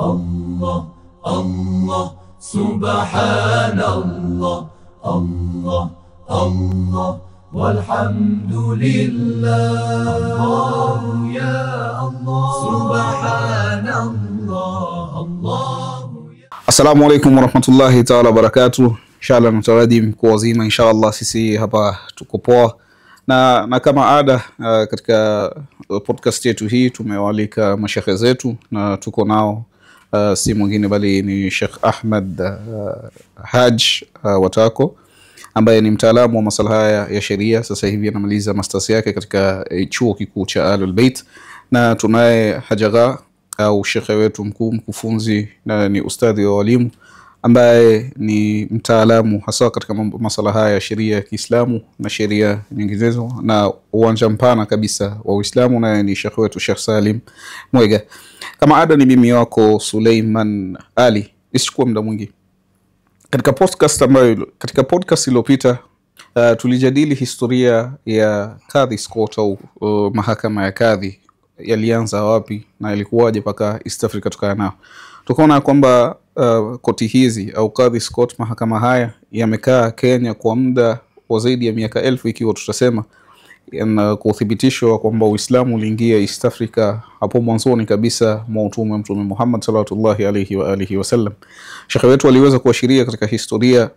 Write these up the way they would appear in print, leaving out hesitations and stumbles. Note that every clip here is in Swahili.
الله الله سبحان الله الله الله والحمد لله الله يا الله سبحان الله الله. Assalamu alaikum warahmatullahi ta'ala wabarakatuh. Inshallah nataraji mko wazima, inshallah sisi hapa tuko poa. Na kama ada katika podcast yetu hii tumewalika mashekhe zetu na tuko nao si mwingine bali ni Sheikh Ahmed Haj Watako ambaye ni mtaalamu wa masuala haya ya sheria. Sasa hivi anamaliza masters yake katika chuo kikuu cha Ahlul Bait, na tunaye Hajaga au shekhe wetu mkuu mkufunzi na ni ustadhi wa walimu ambaye ni mtaalamu hasa katika masuala haya ya sheria ya Kiislamu na sheria nyinginezo na uwanja mpana kabisa wa Uislamu, na ni shekhe wetu Sheikh Salim Mwega. Kama ada ni mimi wako Suleiman Ali. Isichukue muda mwingi. Katika podcast iliyopita tulijadili historia ya Kadhi Court au mahakama ya kadhi, yalianza wapi na ilikuwaje mpaka East Africa tukaya nao. Tukaona kwamba koti hizi au Kadhi Court, mahakama haya yamekaa Kenya kwa muda wa zaidi ya miaka 1000 ikiwa tutasema, na kuthibitishwa kwamba Uislamu uliingia East Africa hapo mwanzoni kabisa mwa Mtume Muhammad sallallahu alayhi wa alihi wasallam. Sheikh wetu aliweza kuashiria katika historia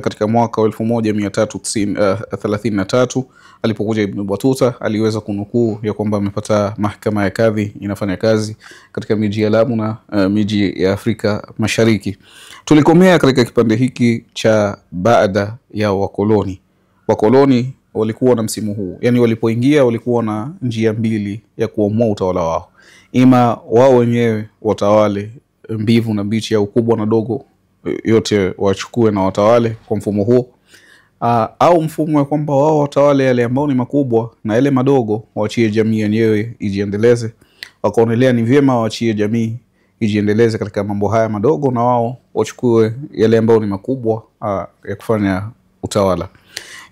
katika mwaka 1333 alipokuja Ibn Battuta, aliweza kunukuu ya kwamba amepata mahakama ya kadhi inafanya kazi katika miji ya Lamu na miji ya Afrika Mashariki. Tulikomea katika kipande hiki cha baada ya wakoloni. Wakoloni walikuwa na msimu huu, yani walipoingia walikuwa na njia mbili ya kuamua utawala wao. Ima wao wenyewe watawale mbivu na mbichi ya ukubwa na dogo yote wachukue na watawale kwa mfumo huo, au mfumo wa kwamba wao watawale yale ambao ni makubwa na yale madogo waachie jamii yenyewe ijiendeleze. Wakaonelea ni vyema waachie jamii ijiendeleze katika mambo haya madogo na wao wachukue yale ambao ni makubwa ya kufanya utawala.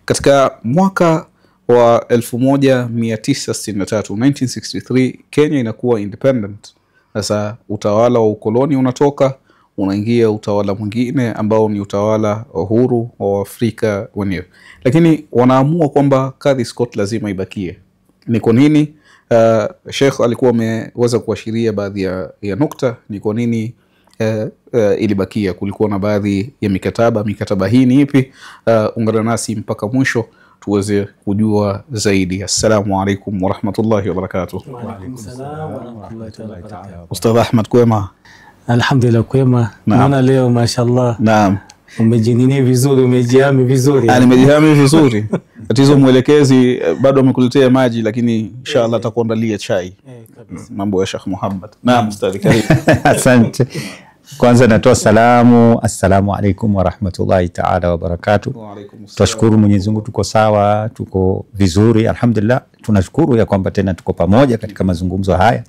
Katika mwaka wa 1963 1963 Kenya inakuwa independent. Sasa utawala wa ukoloni unatoka, unaingia utawala mwingine ambao ni utawala huru wa Afrika wenyewe. Lakini wanaamua kwamba Kadhi Court lazima ibakie. Ni kwa nini? Sheikh alikuwa ameweza kuashiria baadhi ya nukta ni kwa nini ilibakia. Kulikuwa na baadhi ya mikataba hii ni ipi? Ungana nasi mpaka mwisho tuweze kujua zaidi. Assalamu alaikum warahmatullahi wabarakatuh. Wa alaikum salam warahmatullahi wabarakatuh. Ustadh Ahmed, kwema? Alhamdulillah kwema. Naona leo mashallah. Naam. Umejinini vizuri, umejihami vizuri. Nimejihami vizuri. Tatizo mwelekezi bado amekuletea maji, lakini inshallah atakuandalia chai. Mambo ya Sheikh Muhammad. Naam ustadhi, karibu. Asante. Kwanza natoa salamu, assalamu alaikum warahmatullahi ta'ala wabarakatuh. Wa alaikum assalam. Tunashukuru Mwenyezi Mungu tuko sawa, tuko vizuri, alhamdulillah. Tunashukuru ya kwamba tena tuko pamoja katika mazungumzo haya.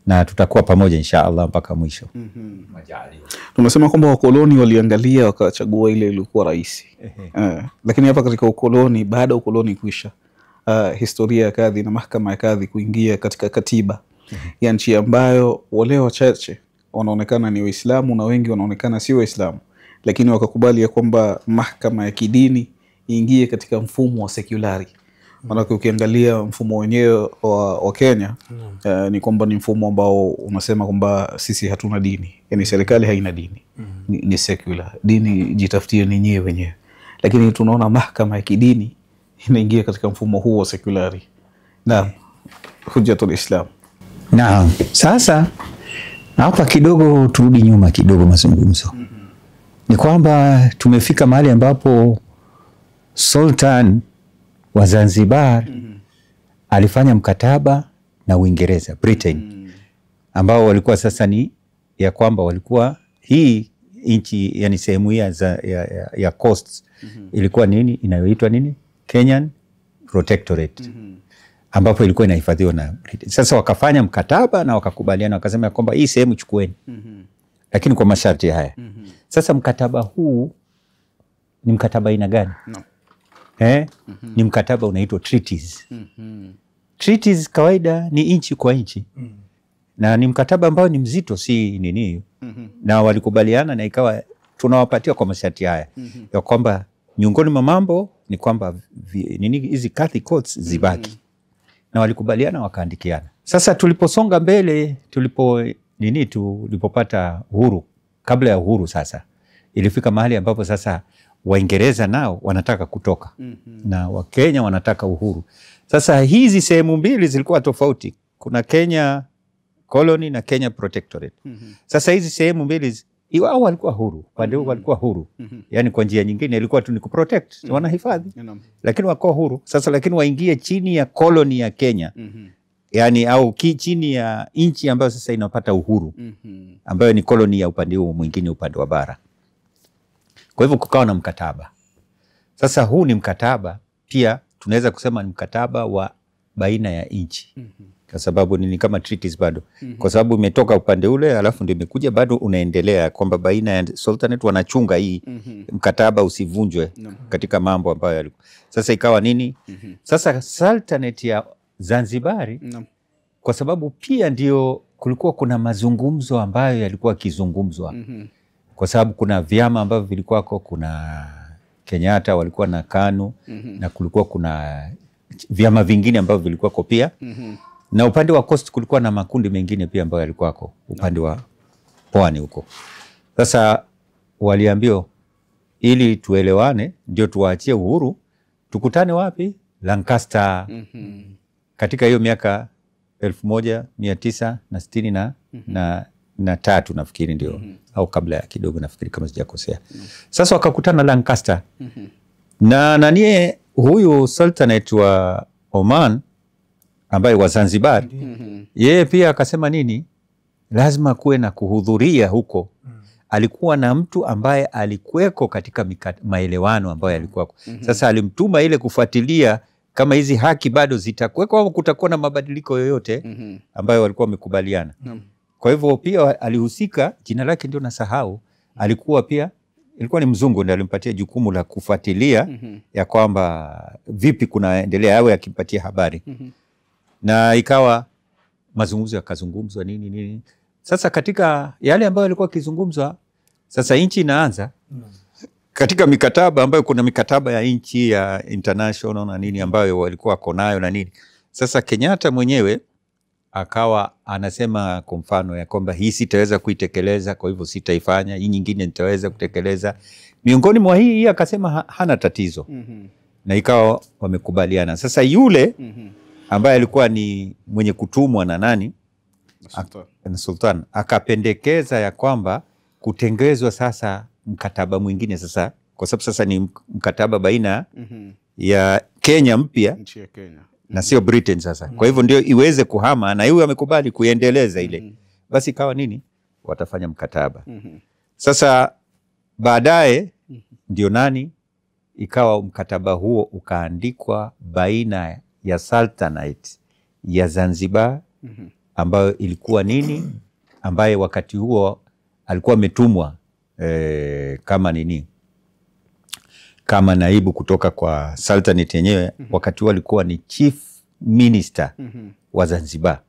Na tutakuwa pamoja inshallah mpaka mwisho. Tumesema kwamba wakoloni waliangalia wakachagua ile ilikuwa rahisi. Lakini hapa katika ukoloni, baada ya ukoloni kuisha, historia ya kadhi na mahakama ya kadhi kuingia katika katiba ya nchi ambayo wale wachache wanaonekana ni Waislamu na wengi wanaonekana si Waislamu, lakini wakakubali ya kwamba mahakama ya kidini iingie katika mfumo wa sekulari. Maana ukiangalia mfumo wenyewe wa Kenya ni kwamba ni mfumo ambao unasema kwamba sisi hatuna dini, yani serikali haina dini, ni secular, dini jitafutie ni nyewe wenyewe. Lakini tunaona mahakama ya kidini inaingia katika mfumo huu wa sekulari. Naam, Hujjatul Islam. Naam, sasa hapa kidogo turudi nyuma kidogo mazungumzo. Ni kwamba tumefika mahali ambapo Sultan wa Zanzibar alifanya mkataba na Uingereza, Britain, ambao walikuwa sasa ni ya kwamba walikuwa hii nchi, yani sehemu ya coast ilikuwa nini inayoitwa nini, Kenyan Protectorate, ambapo ilikuwa inahifadhiwa na Britain. Sasa wakafanya mkataba na wakakubaliana, wakasema kwamba hii sehemu chukueni, lakini kwa masharti haya. Sasa mkataba huu ni mkataba aina gani? Ni mkataba unaitwa treaties. Treaties kawaida ni inchi kwa inchi. Na ni mkataba ambao ni mzito, si nini. na walikubaliana, na ikawa tunawapatia kwa masharti haya ya kwamba miongoni mwa mambo ni kwamba hizi Catholic courts zibaki, na walikubaliana wakaandikiana. Sasa tuliposonga mbele, tulipopata uhuru, kabla ya uhuru sasa ilifika mahali ambapo sasa Waingereza nao wanataka kutoka na Wakenya wanataka uhuru. Sasa hizi sehemu mbili zilikuwa tofauti. Kuna Kenya colony na Kenya protectorate. Sasa hizi sehemu mbili wao walikuwa huru, pande huu walikuwa huru. Yani kwa njia nyingine ilikuwa tu ni kuprotect, wanahifadhi. Lakini wako huru. Sasa lakini waingie chini ya colony ya Kenya. Yani au chini ya nchi ambayo sasa inapata uhuru. Ambayo ni colony ya upande huu mwingine, upande wa bara. Kwa hivyo kukawa na mkataba. Sasa huu ni mkataba pia tunaweza kusema ni mkataba wa baina ya nchi. Kwa sababu ni kama treaties bado. Kwa sababu imetoka upande ule alafu ndio imekuja bado unaendelea kwamba baina ya sultanate wanachunga hii mkataba usivunjwe katika mambo ambayo yalikuwa. Sasa ikawa nini? Sasa sultanate ya Zanzibari kwa sababu pia ndio kulikuwa kuna mazungumzo ambayo yalikuwa kizungumzwa. Kwa sababu kuna vyama ambavyo vilikuwako, kuna Kenyatta walikuwa na KANU na kulikuwa kuna vyama vingine ambavyo vilikuwako pia. Na upande wa coast kulikuwa na makundi mengine pia ambayo yalikuwako upande wa pwani huko. Sasa waliambiwa ili tuelewane ndio tuwaachie uhuru, tukutane wapi? Lancaster. Katika hiyo miaka 1963 na tatu nafikiri ndio au kabla ya kidogo nafikiri kama sijakosea. Sasa wakakutana Lancaster. Na nanie huyu sultanate wa Oman ambaye wa Zanzibar yeye pia akasema nini? Lazima kuwe na kuhudhuria huko. Alikuwa na mtu ambaye alikuweko katika maelewano ambayo yalikuwa. Sasa alimtuma ile kufuatilia kama hizi haki bado zitakuweko au kutakuwa na mabadiliko yoyote ambayo walikuwa wamekubaliana. Kwa hivyo pia alihusika, jina lake ndio nasahau, alikuwa pia, ilikuwa ni mzungu ndiye alimpatia jukumu la kufuatilia ya kwamba vipi kunaendelea, awe akimpatia habari. Na ikawa mazungumzo yakazungumzwa nini. Sasa katika yale ambayo yalikuwa kizungumzwa, sasa nchi inaanza katika mikataba ambayo kuna mikataba ya nchi ya international na nini ambayo walikuwa wako nayo na nini. Sasa Kenyatta mwenyewe akawa anasema kwa mfano ya kwamba hii sitaweza kuitekeleza, kwa hivyo sitaifanya, hii nyingine nitaweza kutekeleza. Miongoni mwa hii akasema hana tatizo. Na ikawa wamekubaliana. Sasa yule ambaye alikuwa ni mwenye kutumwa na nani? Na Sultan akapendekeza ya kwamba kutengezwa sasa mkataba mwingine sasa, kwa sababu sasa ni mkataba baina ya Kenya mpya, nchi ya Kenya na sio Britain sasa. Kwa hivyo ndio iweze kuhama na yeye amekubali kuendeleza ile. Basi ikawa nini? Watafanya mkataba. Sasa baadaye ndio nani? Ikawa mkataba huo ukaandikwa baina ya Sultanate ya Zanzibar ambayo ilikuwa nini? Ambaye wakati huo alikuwa ametumwa kama nini? Kama naibu kutoka kwa Sultanate yenyewe. Wakati huo alikuwa ni Chief Minister wa Zanzibar.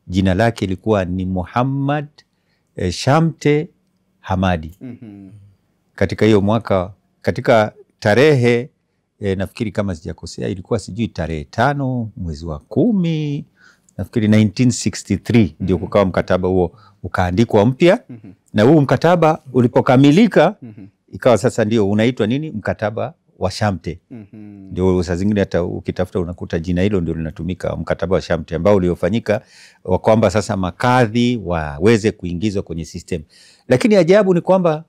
Jina lake ilikuwa ni Muhammad Shamte Hamadi. Katika hiyo mwaka, katika tarehe nafikiri kama sijakosea ilikuwa sijui tarehe 5 mwezi wa 10 nafikiri 1963 ndio kukawa mkataba huo ukaandikwa mpya. Na huu mkataba ulipokamilika ikawa sasa ndio unaitwa nini? Mkataba wa Shamte. Ndio saa zingine hata ukitafuta unakuta jina hilo ndio linatumika, mkataba wa Shamte, ambao uliofanyika wa kwamba sasa makadhi waweze kuingizwa kwenye system. Lakini ajabu ni kwamba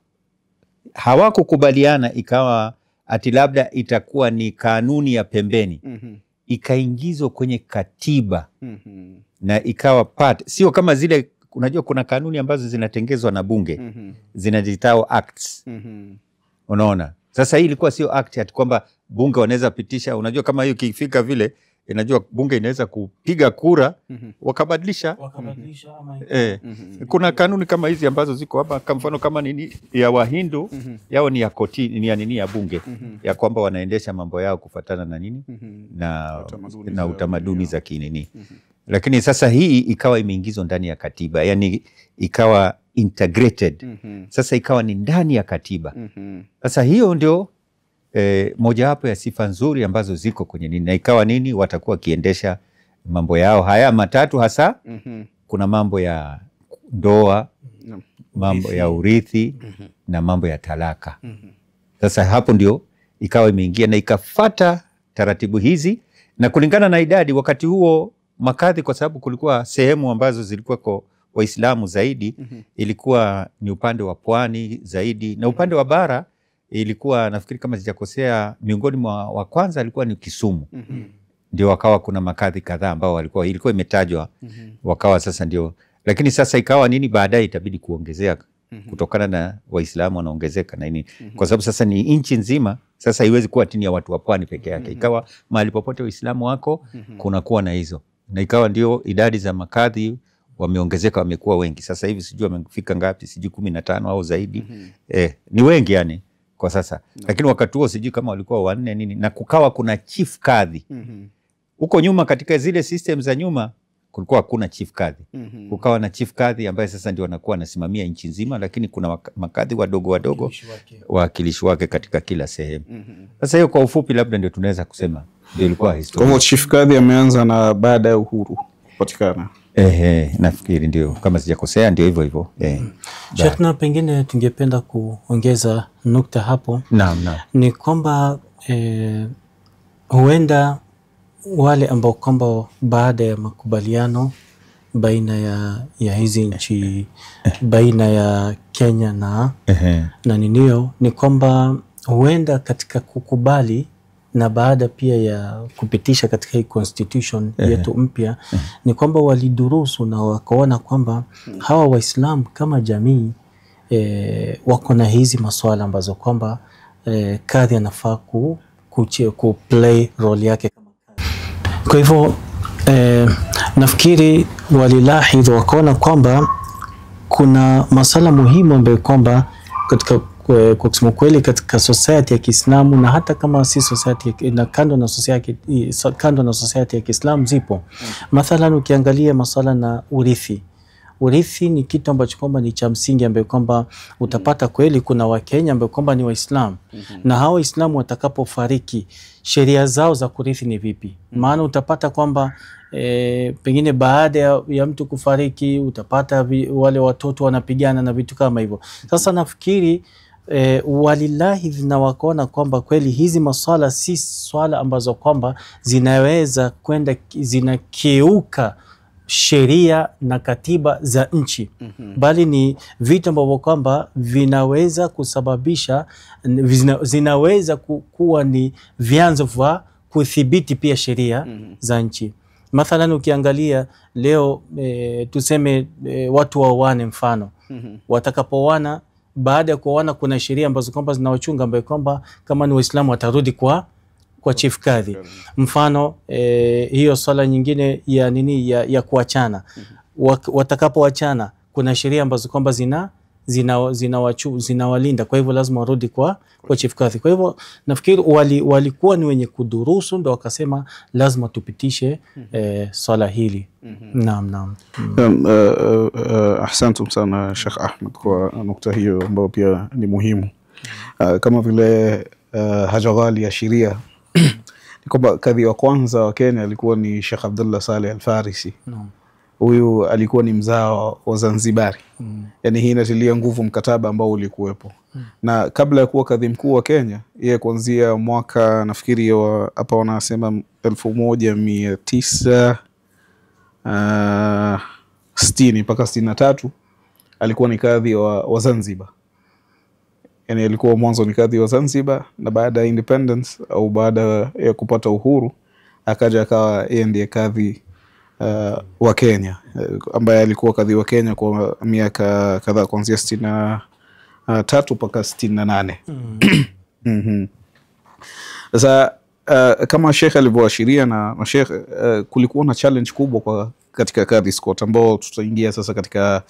hawakukubaliana, ikawa ati labda itakuwa ni kanuni ya pembeni. Ikaingizwa kwenye katiba. Na ikawa part, sio kama zile, unajua kuna kanuni ambazo zinatengezwa na bunge, zinajitao acts. Unaona? Sasa hii ilikuwa sio act ati kwamba bunge wanaweza pitisha, unajua kama hiyo kifika vile, inajua bunge inaweza kupiga kura wakabadilisha. Kuna kanuni kama hizi ambazo ziko hapa, kwa mfano kama nini ya Wahindu, yao ni ya koti, ni ya nini ya bunge, ya kwamba wanaendesha mambo yao kufuatana na nini na utamaduni za kinini. Lakini sasa hii ikawa imeingizwa ndani ya katiba, yani ikawa integrated. Sasa ikawa ni ndani ya katiba. Sasa hiyo ndio mojawapo ya sifa nzuri ambazo ziko kwenye nini, na ikawa nini, watakuwa wakiendesha mambo yao haya matatu hasa. Kuna mambo ya ndoa, mambo ya urithi na mambo ya talaka. Sasa hapo ndio ikawa imeingia na ikafata taratibu hizi, na kulingana na idadi wakati huo makadhi, kwa sababu kulikuwa sehemu ambazo zilikuwa kwa Waislamu zaidi, ilikuwa ni upande wa pwani zaidi, na upande wa bara ilikuwa nafikiri kama sijakosea, miongoni mwa wa kwanza alikuwa ni Kisumu. Ndio wakawa kuna makadhi kadhaa ambao ilikuwa imetajwa, wakawa sasa ndio. Lakini sasa ikawa nini, baadaye itabidi kuongezea kutokana na Waislamu wanaongezeka na nini, kwa sababu sasa ni nchi nzima. Sasa haiwezi kuwa chini ya watu wa pwani peke yake, ikawa mahali popote Waislamu wako kuna kuwa na hizo, na ikawa ndio idadi za makadhi wameongezeka, wamekuwa wengi. Sasa hivi sijui wamefika ngapi, sijui 15 au zaidi. Ni wengi yani kwa sasa. Lakini wakati huo sijui kama walikuwa 4 nini, na kukawa kuna chief kadhi. Huko nyuma katika zile system za nyuma kulikuwa hakuna chief kadhi. Kukawa na chief kadhi ambaye sasa ndio anakuwa anasimamia nchi nzima, lakini kuna makadhi wadogo wawakilishi wake katika kila sehemu. Sasa hiyo kwa ufupi labda ndio tunaweza kusema ndio ilikuwa historia. Kwa hivyo chief kadhi ameanza na baada ya uhuru kupatikana. Nafikiri ndio kama sijakosea ndio hivyo. Sheikh, na pengine tungependa kuongeza nukta hapo. Naam. Ni kwamba huenda wale ambao kwamba baada ya makubaliano baina ya hizi nchi baina ya Kenya na ninio, ni kwamba huenda katika kukubali na baada pia ya kupitisha katika hii constitution yetu mpya, ni kwamba walidurusu na wakaona kwamba hawa Waislamu kama jamii wako na hizi masuala ambazo kwamba kadhi anafaa ku play role yake kama kadhi. Kwa hivyo nafikiri walilahidhi wakaona kwamba kuna masala muhimu ambayo kwamba katika kwa kusema kweli katika society ya Kiislamu, na hata kama si society na kando na society ya Kiislamu zipo. Mathalan ukiangalia masala na urithi ni kitu ambacho kwamba ni cha msingi, ambayo kwamba utapata kweli kuna Wakenya ambao kwamba ni Waislamu, na hao Waislamu watakapofariki sheria zao za kurithi ni vipi? Maana utapata kwamba pengine baada ya mtu kufariki utapata wale watoto wanapigana na vitu kama hivyo. Sasa nafikiri walilahi na wakaona kwamba kweli hizi maswala si swala ambazo kwamba zinaweza kwenda zinakiuka sheria na katiba za nchi, bali ni vitu ambavyo kwamba vinaweza kusababisha, zinaweza kuwa ni vyanzo vya kudhibiti pia sheria za nchi. Mathalan ukiangalia leo tuseme watu waoane, mfano watakapoana, baada ya kuoana kuna sheria ambazo kwamba zinawachunga, ambayo kwamba kama ni Waislamu watarudi kwa chief kadhi. Mfano hiyo swala nyingine ya nini ya kuachana, watakapoachana kuna sheria ambazo kwamba zinawalinda, kwa hivyo lazima warudi kwa chief kadhi. Kwa hivyo nafikiri walikuwa ni wenye kudurusu, ndio wakasema lazima tupitishe swala hili. Naam. Ahsantum sana Sheikh Ahmed kwa nukta hiyo ambayo pia ni muhimu. Kama vile Haja Ghali ya sheria ni kwamba kadhi wa kwanza wa Kenya alikuwa ni Sheikh Abdullah Saleh Al-Farisi. Huyu alikuwa ni mzao wa Zanzibari. Yani hii inatilia nguvu mkataba ambao ulikuwepo. Na kabla ya kuwa kadhi mkuu wa Kenya, yeye kuanzia mwaka nafikiri hapa wanasema 1960 mpaka 63 alikuwa ni kadhi wa Zanzibar. Yani alikuwa mwanzo ni kadhi wa Zanzibar, na baada ya independence au baada ya kupata uhuru akaja akawa yeye ndiye kadhi wa Kenya, ambaye alikuwa kadhi wa Kenya kwa miaka kadhaa kuanzia 63 mpaka 68. Sasa kama Sheikh alivyoashiria na Sheikh, kulikuwa na challenge kubwa katika kadhi Scott, ambao tutaingia sasa katika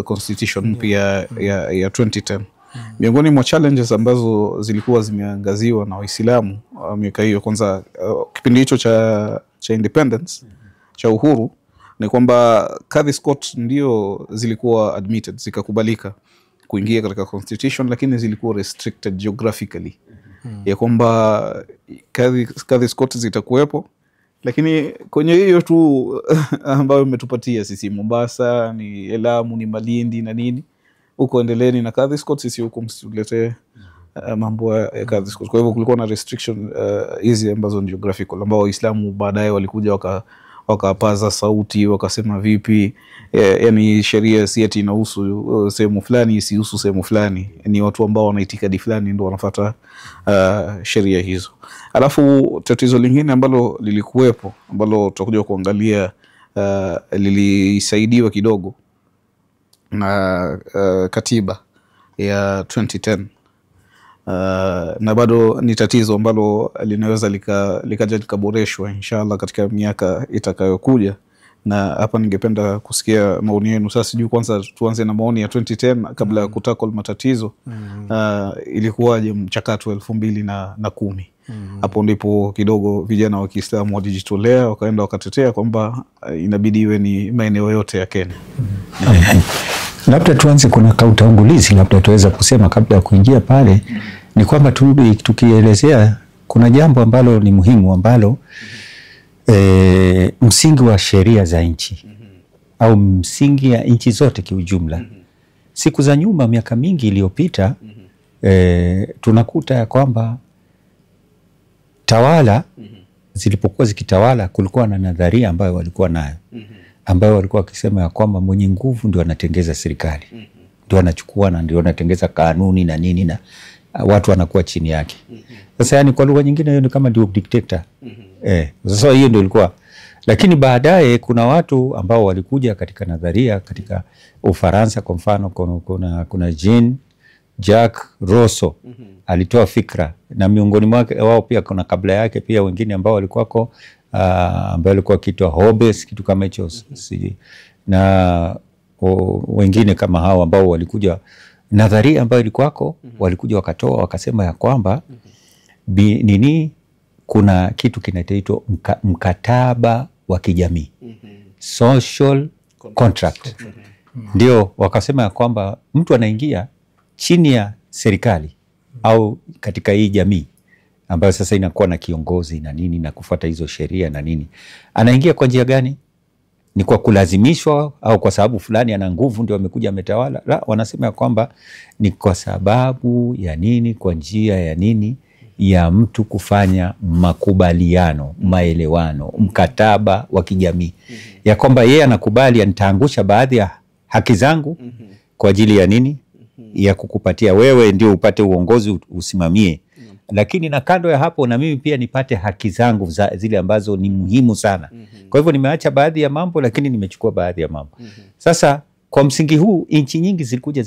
constitution mpya ya 2010. Miongoni mwa challenges ambazo zilikuwa zimeangaziwa na Waislamu miaka hiyo, kwanza kipindi hicho cha independence cha uhuru, ni kwamba Kadhi Scott ndio zilikuwa admitted, zikakubalika kuingia katika constitution, lakini zilikuwa restricted geographically. Ya kwamba Kadhi Scott zitakuwepo, lakini kwenye hiyo tu ambayo umetupatia sisi, Mombasa, ni Lamu, ni Malindi na nini, huko endeleeni na Kadhi Scott, sisi huko msituletee mambo ya Kadhi Scott. Kwa hivyo kulikuwa na restriction hizi ambazo ni geographical, ambao Waislamu baadaye walikuja wakapaza sauti, wakasema vipi, yani sheria si eti inahusu sehemu fulani isihusu sehemu fulani, ni watu ambao wana itikadi fulani ndio wanafuata sheria hizo. Alafu tatizo lingine ambalo lilikuwepo, ambalo tutakuja kuangalia, lilisaidiwa kidogo na katiba ya 2010, na bado ni tatizo ambalo linaweza likaja likaboreshwa inshallah katika miaka itakayokuja. Na hapa ningependa kusikia maoni yenu. Sasa sijui kwanza tuanze na maoni ya 2010 kabla ya kutackle matatizo. Ilikuwaje mchakato wa 2010? Hapo ndipo kidogo vijana wa Kiislamu walijitolea, wakaenda wakatetea kwamba inabidi iwe ni maeneo yote ya Kenya. Labda tuanze, kuna kautangulizi labda tuweza kusema kabla ya kuingia pale, ni kwamba tukielezea kuna jambo ambalo ni muhimu, ambalo msingi wa sheria za nchi au msingi ya nchi zote kiujumla. Siku za nyuma, miaka mingi iliyopita, tunakuta ya kwamba tawala zilipokuwa zikitawala, kulikuwa na nadharia ambayo walikuwa nayo, ambayo walikuwa wakisema ya kwamba mwenye nguvu ndio anatengeza serikali, ndio anachukua na ndio anatengeza kanuni na nini, na watu wanakuwa chini yake. Sasa yani kwa lugha nyingine hiyo ni kama ndio dictator. Sasa hiyo ndio ilikuwa. Lakini baadaye kuna watu ambao walikuja katika nadharia katika Ufaransa, kwa mfano kuna Jean-Jacques Rousseau alitoa fikra, na miongoni mwake wao pia kuna kabla yake pia wengine ambao walikuwako, ambao walikuwa kitu Hobbes, kitu kama hicho, na wengine kama hao ambao walikuja nadharia ambayo ilikuwako, walikuja wakatoa wakasema ya kwamba kuna kitu kinaitwa mkataba wa kijamii, social contract. Ndio wakasema ya kwamba mtu anaingia chini ya serikali au katika hii jamii ambayo sasa inakuwa na kiongozi na nini na kufuata hizo sheria na nini, anaingia kwa njia gani? Ni kwa kulazimishwa au kwa sababu fulani ana nguvu ndio amekuja ametawala? La, wanasema ya kwamba ni kwa sababu ya nini, kwa njia ya nini, ya mtu kufanya makubaliano, maelewano, mkataba wa kijamii, ya kwamba yeye anakubali nitaangusha baadhi ya haki zangu kwa ajili ya nini, ya kukupatia wewe ndio upate uongozi usimamie, lakini na kando ya hapo na mimi pia nipate haki zangu zile ambazo ni muhimu sana. Kwa hivyo nimeacha baadhi ya mambo, lakini nimechukua baadhi ya mambo. Sasa kwa msingi huu nchi nyingi zilikuja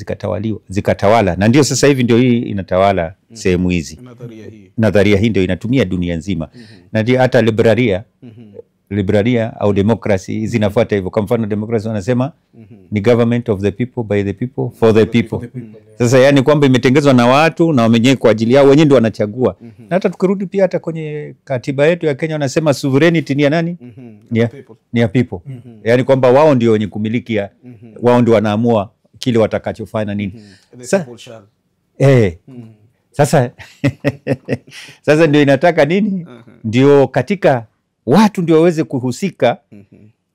zikatawala, na ndio sasa hivi ndio hii inatawala sehemu hizi. Nadharia hii ndio inatumia dunia nzima. Na ndio hata liberalia au democracy zinafuata hivyo. Kwa mfano democracy wanasema ni government of the people, by the people, for the people. Sasa yani kwamba imetengezwa na watu na wamenyewe kwa ajili yao, wenyewe ndio wanachagua. Na hata tukirudi pia hata kwenye katiba yetu ya Kenya wanasema sovereignty ni ya nani? Ni ya people. Yani kwamba wao ndio wenye kumiliki, wao ndio wanaamua kile watakachofanya nini. Sasa sasa ndio inataka nini? Ndio katika watu ndio waweze kuhusika.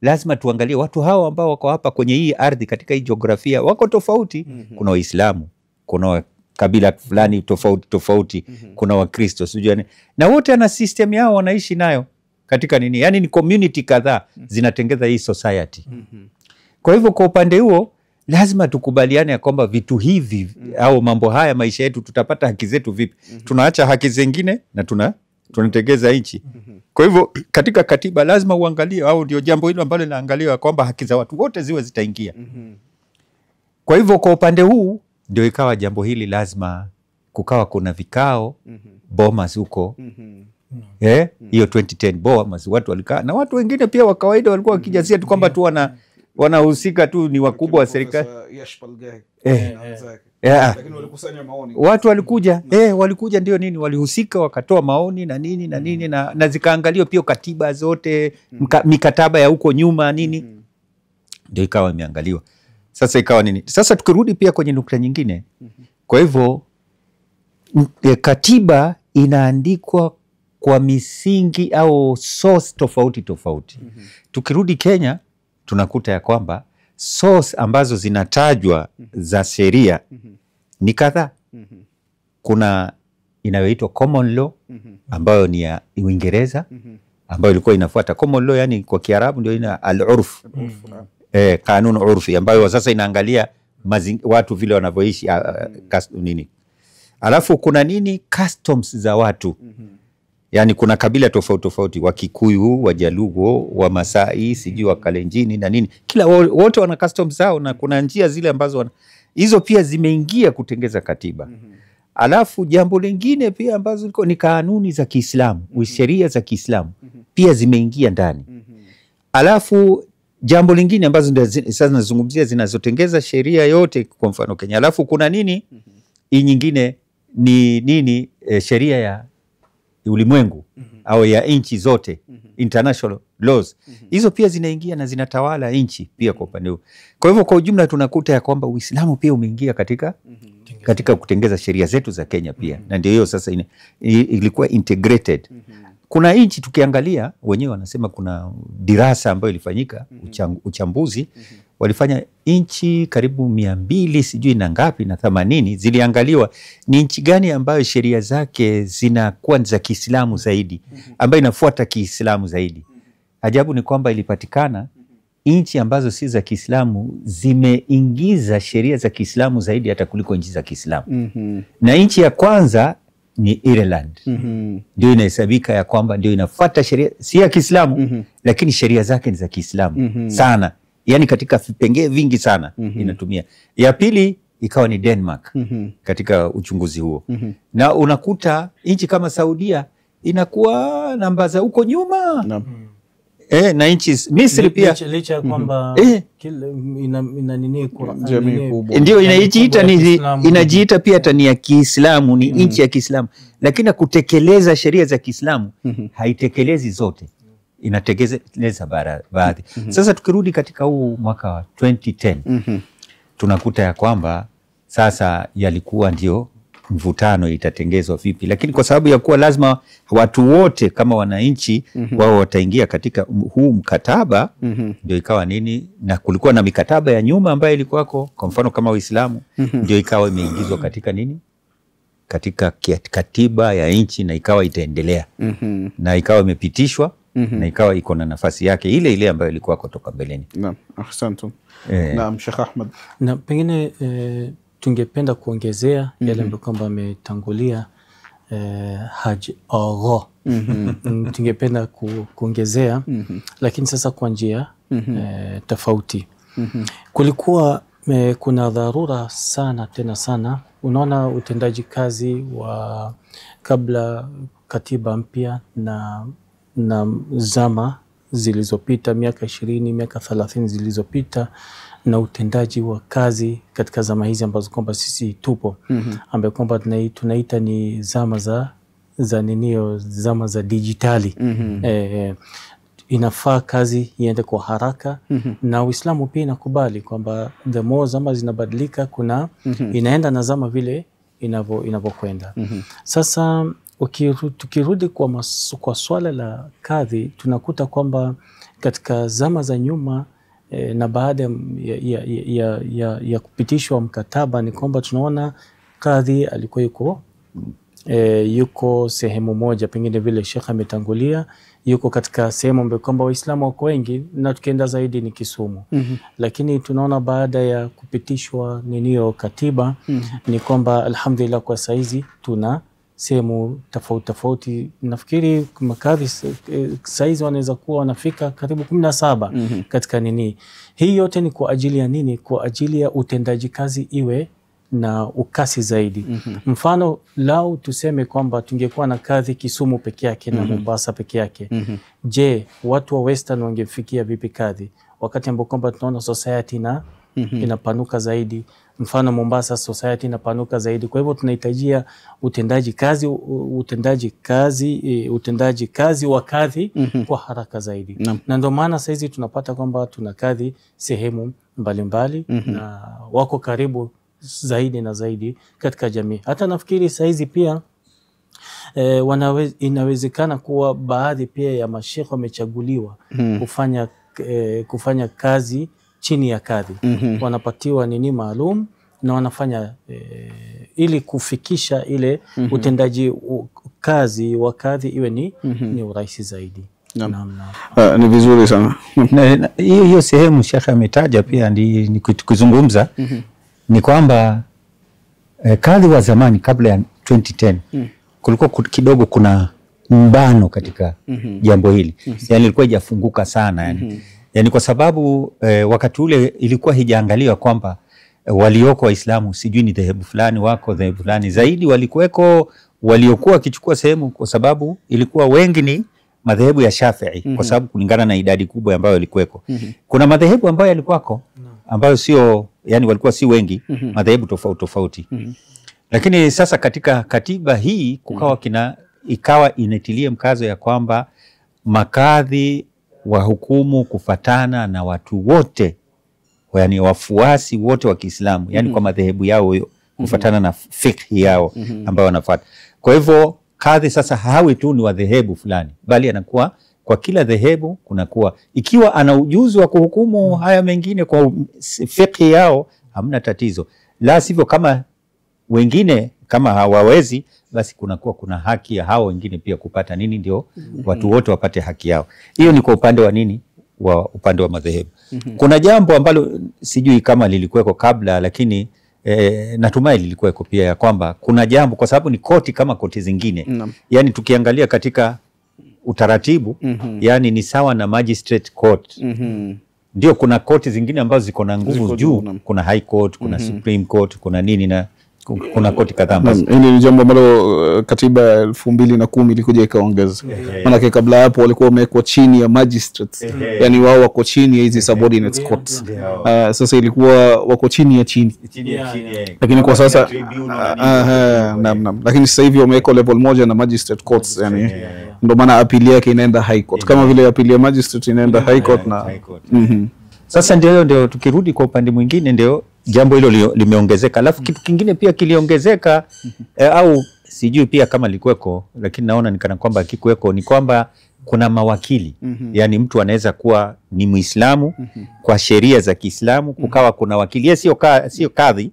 Lazima tuangalie watu hao ambao wako hapa kwenye hii ardhi, katika hii jiografia wako tofauti. Kuna Waislamu, kuna kabila fulani tofauti, kuna Wakristo, sijui, na wote ana system yao wanaishi nayo katika nini, yani ni community kadhaa zinatengeza hii society. Kwa hivyo kwa upande huo lazima tukubaliane ya kwamba vitu hivi au mambo haya, maisha yetu tutapata haki zetu vipi? Tunaacha haki zingine na tunatengeza nchi. Kwa hivyo katika katiba lazima uangalie, au ndio jambo hilo ambalo linaangaliwa kwamba haki za watu wote ziwe zitaingia. Kwa hivyo kwa upande huu ndio ikawa jambo hili lazima kukawa kuna vikao Bomas huko. Hiyo 2010 Bomas watu walikaa, na watu wengine pia wa kawaida walikuwa wakijazia tu kwamba tu wanahusika tu ni wakubwa wa serikali. Lakini walikusanya maoni. Watu walikuja, walikuja ndio nini, walihusika wakatoa maoni na nini na nini, na zikaangaliwa pia katiba zote, mikataba ya huko nyuma nini. ndio ikawa imeangaliwa. Sasa ikawa nini? Sasa tukirudi pia kwenye nukta nyingine, kwa hivyo katiba inaandikwa kwa misingi au source tofauti tofauti. Tukirudi Kenya tunakuta ya kwamba source ambazo zinatajwa za sheria ni kadhaa. Kuna inayoitwa common law ambayo ni ya Uingereza, ambayo ilikuwa inafuata common law, yani kwa Kiarabu ndio ina al-urf, kanun urfi, ambayo sasa inaangalia watu vile wanavyoishi nini. Alafu kuna nini, customs za watu. Yani kuna kabila tofauti tofauti, wa Kikuyu, wa Jaluo, wa Masai, sijui wa Kalenjini na nini. Kila wote wana customs zao, na kuna njia zile ambazo hizo pia zimeingia kutengeza katiba. Alafu jambo lingine pia ambazo ni kanuni za Kiislamu, sheria za Kiislamu pia zimeingia ndani. Alafu jambo lingine ambazo sasa nazungumzia zinazotengeza sheria yote kwa mfano Kenya. Alafu kuna nini? Hii nyingine ni nini? Sheria ya ulimwengu au ya nchi zote, international laws. Hizo pia zinaingia na zinatawala nchi pia kwa upande huu. Kwa hivyo kwa ujumla tunakuta ya kwamba Uislamu pia umeingia katika kutengeza sheria zetu za Kenya pia. Na ndio hiyo sasa ilikuwa integrated. Kuna nchi tukiangalia wenyewe wanasema kuna dirasa ambayo ilifanyika, uchambuzi, walifanya nchi karibu 200 sijui na ngapi na 80 ziliangaliwa ni nchi gani ambayo sheria zake zinakuwa za Kiislamu zaidi, ambayo inafuata Kiislamu zaidi. Ajabu ni kwamba ilipatikana nchi ambazo si za Kiislamu zimeingiza sheria za Kiislamu zaidi hata kuliko nchi za Kiislamu. Na nchi ya kwanza ni Ireland. Ndio inahesabika ya kwamba ndio inafuata sheria si ya Kiislamu, lakini sheria zake ni za Kiislamu sana. Yani katika vipengee vingi sana inatumia. Ya pili ikawa ni Denmark katika uchunguzi huo. Na unakuta nchi kama Saudia inakuwa namba za huko nyuma. Na nchi Misri pia licha ya kwamba ina nini kwa jamii kubwa, ndio inajiita pia hata ni ya Kiislamu, ni nchi ya Kiislamu, lakini kutekeleza sheria za Kiislamu haitekelezi zote, inatekeleza baadhi. Sasa tukirudi katika huu mwaka wa 2010 tunakuta ya kwamba sasa yalikuwa ndio mvutano itatengezwa vipi, lakini kwa sababu ya kuwa lazima watu wote kama wananchi wao wataingia katika huu mkataba, ndio ikawa nini, na kulikuwa na mikataba ya nyuma ambayo ilikuwako, kwa mfano kama Uislamu, ndio ikawa imeingizwa katika nini, katika katiba ya nchi, na ikawa itaendelea na ikawa imepitishwa na ikawa iko na nafasi yake ile ile ambayo ilikuwa kutoka mbeleni. Naam, ahsantum. Naam, Sheikh Ahmed. Na pengine tungependa kuongezea yale ambayo kwamba ametangulia Haji Agha. Tungependa kuongezea lakini sasa kwa njia tofauti. Kulikuwa kuna dharura sana tena sana. Unaona utendaji kazi wa kabla katiba mpya na zama zilizopita, miaka 20 miaka 30 zilizopita, na utendaji wa kazi katika zama hizi ambazo kwamba sisi tupo, ambapo kwamba tunaita ni zama za ninio, zama za dijitali. Inafaa kazi iende kwa haraka, na Uislamu pia inakubali kwamba the more zama zinabadilika, kuna inaenda na zama vile inavyokwenda. Sasa tukirudi kwa swala la kadhi, tunakuta kwamba katika zama za nyuma na baada ya kupitishwa mkataba, ni kwamba tunaona kadhi alikuwa yuko sehemu moja, pengine vile Sheikh ametangulia, yuko katika sehemu ambayo kwamba Waislamu wako wengi, na tukienda zaidi ni Kisumu. Lakini tunaona baada ya kupitishwa ninio katiba, ni kwamba alhamdulillah kwa saizi tuna sehemu tofauti tofauti. Nafikiri makadhi saizi wanaweza kuwa wanafika karibu 17 katika nini. Hii yote ni kwa ajili ya nini? Kwa ajili ya utendaji kazi iwe na ukasi zaidi. Mfano lau tuseme kwamba tungekuwa na kadhi Kisumu peke yake na Mombasa peke yake, je, watu wa Western wangefikia vipi kadhi? Wakati ambapo kwamba tunaona society inapanuka zaidi, Mfano Mombasa society inapanuka zaidi, kwa hivyo tunahitajia utendaji kazi wa kadhi kwa haraka zaidi. Na ndio maana saizi tunapata kwamba tuna kadhi sehemu mbalimbali na wako karibu zaidi na zaidi katika jamii. Hata nafikiri saizi pia inawezekana kuwa baadhi pia ya mashekhe wamechaguliwa kufanya kazi chini ya kadhi. Wanapatiwa nini maalum na wanafanya ili kufikisha ile utendaji kazi wa kadhi iwe ni urahisi zaidi. Ni vizuri sana. Hiyo sehemu shekhe ametaja pia ni kuzungumza ni kwamba kadhi wa zamani kabla ya 2010 kulikuwa kidogo kuna mbano katika jambo hili. Yani ilikuwa haijafunguka sana yani kwa sababu wakati ule ilikuwa hijaangaliwa kwamba walioko Waislamu sijui ni dhehebu fulani wako dhehebu fulani zaidi walikuweko waliokuwa wakichukua sehemu, kwa sababu ilikuwa wengi ni madhehebu ya Shafi'i kwa sababu kulingana na idadi kubwa ambayo ilikuweko. Kuna madhehebu ambayo yalikuwako ambayo sio, yani walikuwa si wengi, madhehebu tofauti tofauti. Lakini sasa katika katiba hii kukawa ikawa inatilia mkazo ya kwamba makadhi wa hukumu kufatana na watu wote, yani wafuasi wote wa Kiislamu, yani kwa madhehebu yao kufatana na fiqh yao ambayo wanafuata. Kwa hivyo kadhi sasa hawi tu ni wa dhehebu fulani, bali anakuwa kwa kila dhehebu kunakuwa, ikiwa ana ujuzi wa kuhukumu haya mengine kwa fiqh yao hamna tatizo, la sivyo kama wengine kama hawawezi, basi kuna haki ya hao wengine pia kupata nini, ndio watu wote wapate haki yao. Hiyo ni kwa upande wa nini, wa upande wa madhehebu. Kuna jambo ambalo sijui kama lilikuweko kabla, lakini natumai lilikuweko pia, ya kwamba kuna jambo, kwa sababu ni koti kama koti zingine. Yani tukiangalia katika utaratibu yani ni sawa na magistrate court. Ndio kuna koti zingine ambazo ziko na nguvu juu, kuna high court, kuna supreme court, kuna nini na kuna koti kadhaa. Hili ni jambo ambalo katiba ya 2010 ilikuja ikaongeza. Maana kabla hapo walikuwa wamewekwa chini ya magistrates. Yani wao wako chini ya hizi subordinate courts. Sasa ilikuwa wako chini ya chini. Lakini kwa sasa lakini sasa hivi wamewekwa level moja na magistrate courts, yani ndio maana apili yake inaenda high court. Kama vile apili ya magistrate inaenda high court na sasa ndio tukirudi kwa upande mwingine ndio jambo hilo limeongezeka. Alafu kitu kingine pia kiliongezeka au sijui pia kama likuweko, lakini naona nikana kwamba kikuweko, ni kwamba kuna mawakili. Yani mtu anaweza kuwa ni Muislamu kwa sheria za Kiislamu, kukawa kuna wakili. Sio kadhi,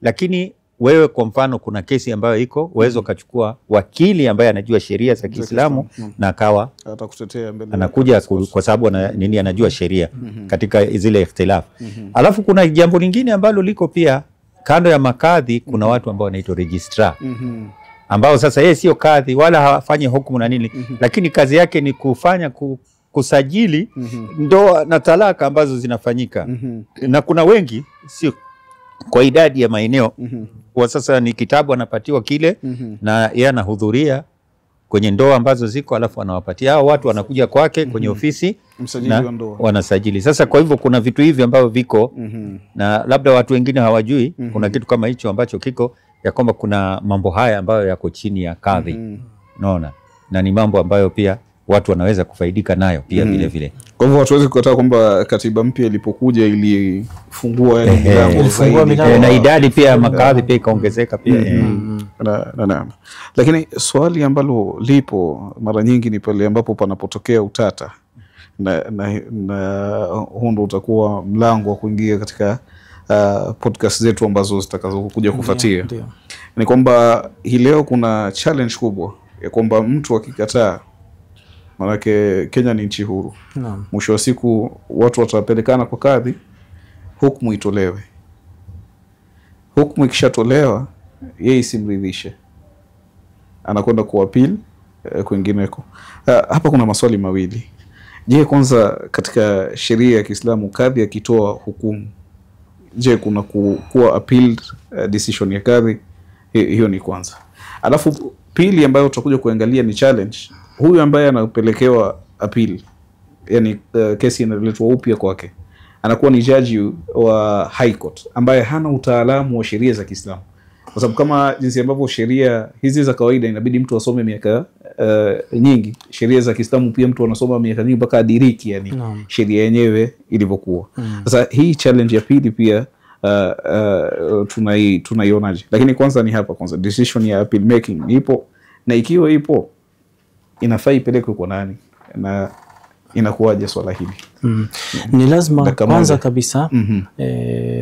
lakini wewe kwa mfano kuna kesi ambayo iko, uwezo ukachukua wakili ambaye anajua sheria za Kiislamu na akawa atakutetea mbele, anakuja kwa sababu anajua sheria katika zile ikhtilaf. Alafu kuna jambo lingine ambalo liko pia kando ya makadhi, kuna watu ambao wanaitwa registrar, ambao sasa yeye sio kadhi wala hafanyi hukumu na nini, lakini kazi yake ni kufanya kusajili ndoa na talaka ambazo zinafanyika. Na kuna wengi, sio kwa idadi ya maeneo, kwa sasa ni kitabu anapatiwa kile na yeye anahudhuria kwenye ndoa ambazo ziko, alafu anawapatia hao watu, wanakuja kwake kwenye ofisi na wanasajili. Sasa kwa hivyo kuna vitu hivi ambavyo viko na labda watu wengine hawajui kuna kitu kama hicho ambacho kiko, ya kwamba kuna mambo haya ambayo yako chini ya kadhi. Unaona, na ni mambo ambayo pia watu wanaweza kufaidika nayo pia vile vile. Kwa hivyo hatuwezi kukataa kwamba katiba mpya ilipokuja ilifungua na idadi pia makadhi pia ikaongezeka pia. Lakini swali ambalo lipo mara nyingi ni pale ambapo panapotokea utata, na huo ndo utakuwa mlango wa kuingia katika podcast zetu ambazo zitakazokuja kufuatia. Ni kwamba hii leo kuna challenge kubwa ya kwamba mtu akikataa, manake Kenya ni nchi huru. Mwisho wa siku watu watapelekana kwa kadhi, hukumu itolewe. Hukumu ikishatolewa, yeye isimridhishe, anakwenda kuapili kwingineko. Hapa kuna maswali mawili. Je, kwanza katika sheria ya Kiislamu kadhi akitoa hukumu, je kuna kuwa appealed decision ya kadhi? Hiyo ni kwanza. Alafu pili ambayo tutakuja kuangalia ni challenge. Huyu ambaye anapelekewa appeal, yani kesi inaletwa upya kwake, anakuwa ni jaji wa High Court ambaye hana utaalamu wa sheria za Kiislamu, kwa sababu kama jinsi ambavyo sheria hizi za kawaida inabidi mtu asome miaka nyingi, sheria za Kiislamu pia mtu anasoma miaka nyingi mpaka adiriki yani sheria yenyewe ilivyokuwa. Sasa hii challenge ya pili pia tunaionaje? Lakini kwanza ni hapa kwanza decision ya appeal making ipo, na ikiwa ipo inafaa ipelekwe kwa nani na inakuwaje swala hili? Ni lazima kwanza kabisa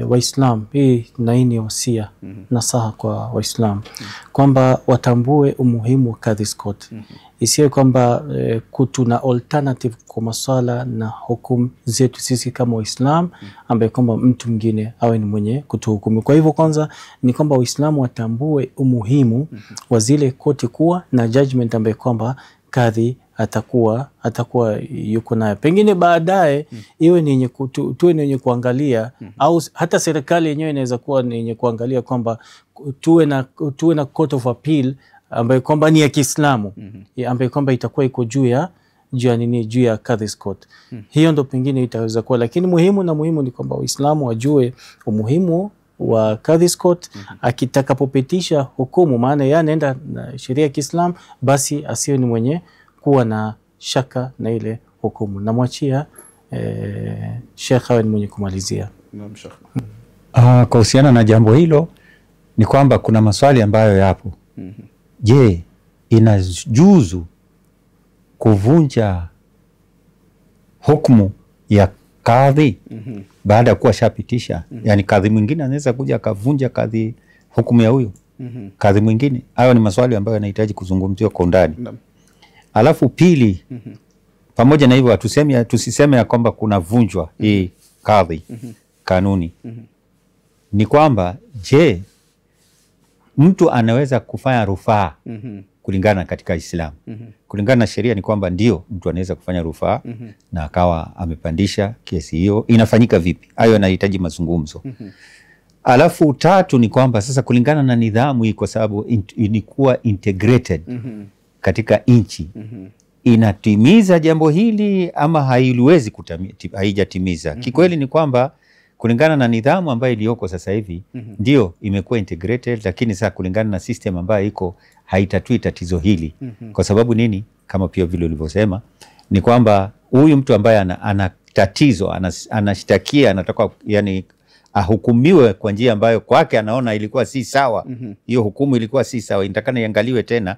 Waislamu, hii ni wasia nasaha kwa Waislamu kwamba watambue umuhimu wa Kadhi's Court. Isiwe kwamba kuna alternative kwa maswala na hukumu zetu sisi kama Waislamu ambaye kwamba mtu mwingine awe ni mwenye kutuhukumu. Kwa hivyo kwanza ni kwamba Waislamu watambue umuhimu wa zile koti kuwa na judgment ambaye kwamba kadhi atakuwa yuko nayo. Pengine baadaye iwe ni yenye tuwe ni yenye kuangalia au hata serikali yenyewe inaweza kuwa ni yenye kuangalia kwamba tuwe na court of appeal ambayo kwamba ni ya Kiislamu, ambayo kwamba itakuwa iko juu ya Kadhi's Court. Hiyo ndo pengine itaweza kuwa, lakini muhimu ni kwamba Waislamu wajue umuhimu wa Kadhi's Court. Akitakapopitisha hukumu, maana yeye anaenda na sheria ya Kiislamu, basi asiwe ni mwenye kuwa na shaka na ile hukumu. Namwachia Sheikh awe ni mwenye kumalizia. Kwa kuhusiana na jambo hilo ni kwamba kuna maswali ambayo yapo. Je, inajuzu kuvunja hukumu ya kadhi baada ya kuwa shapitisha? Yani kadhi mwingine anaweza kuja akavunja kadhi hukumu ya huyo kadhi mwingine? Hayo ni maswali ambayo yanahitaji kuzungumziwa kwa undani. Alafu pili, pamoja na hivyo tusiseme ya kwamba kuna vunjwa hii kadhi kanuni. Ni kwamba je, mtu anaweza kufanya rufaa kulingana katika Islamu? Kulingana na sheria ni kwamba ndio mtu anaweza kufanya rufaa na akawa amepandisha kesi hiyo. Inafanyika vipi? Hayo yanahitaji mazungumzo. Alafu tatu ni kwamba sasa kulingana na nidhamu hii, kwa sababu ilikuwa integrated katika nchi, inatimiza jambo hili ama haiwezi haijatimiza? Kikweli ni kwamba kulingana na nidhamu ambayo iliyoko sasa hivi ndio imekuwa integrated, lakini sasa kulingana na system ambayo iko haitatui tatizo hili. Kwa sababu nini? Kama pia vile ulivyosema ni kwamba huyu mtu ambaye ana tatizo, anashtakia, anataka yani ahukumiwe kwa njia ambayo kwake anaona ilikuwa si sawa. Hiyo hukumu ilikuwa si sawa, inatakana iangaliwe tena.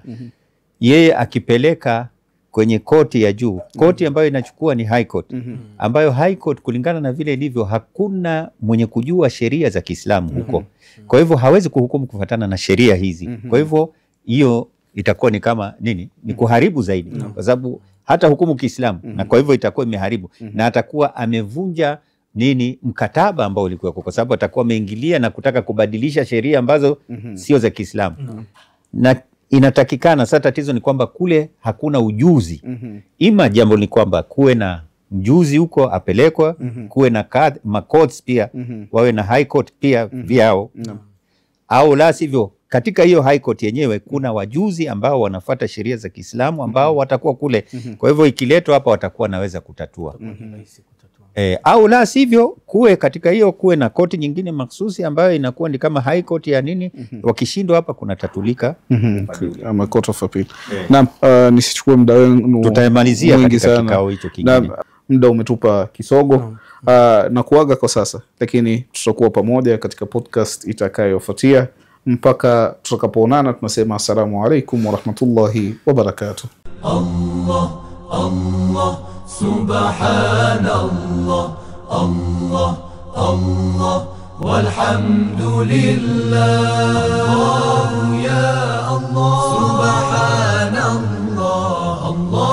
Yeye akipeleka kwenye koti ya juu, koti ambayo inachukua ni High Court, ambayo High Court kulingana na vile ilivyo hakuna mwenye kujua sheria za Kiislamu huko. Kwa hivyo hawezi kuhukumu kufuatana na sheria hizi. Kwa hivyo hiyo itakuwa ni kama nini? Ni kuharibu zaidi, kwa sababu hata hukumu Kiislamu na kwa hivyo itakuwa imeharibu na atakuwa amevunja mkataba ambao ulikuwa, kwa sababu atakuwa ameingilia na kutaka kubadilisha sheria ambazo sio za Kiislamu. Na inatakikana sasa, tatizo ni kwamba kule hakuna ujuzi. Ima jambo ni kwamba kuwe na mjuzi huko apelekwa, kuwe na courts pia wawe na High Court pia vyao, au la sivyo katika hiyo High Court yenyewe kuna wajuzi ambao wanafuata sheria za Kiislamu ambao watakuwa kule. Kwa hivyo ikiletwa hapa watakuwa naweza kutatua. Au la sivyo kuwe katika hiyo kuwe na koti nyingine maksusi ambayo inakuwa ni kama High Court ya wakishindwa hapa kuna tatulika ama Court of Appeal. Na nisichukue muda wenu, tutamalizia katika kikao hicho kingine. Muda umetupa kisogo. Na kuaga kwa sasa, lakini tutakuwa pamoja katika podcast itakayofuatia. Mpaka tutakapoonana tunasema assalamu alaikum wa rahmatullahi wa barakatuh. Allah Allah subhanallah, Allah Allah walhamdulillah, Allah ya Allah subhanallah, Allah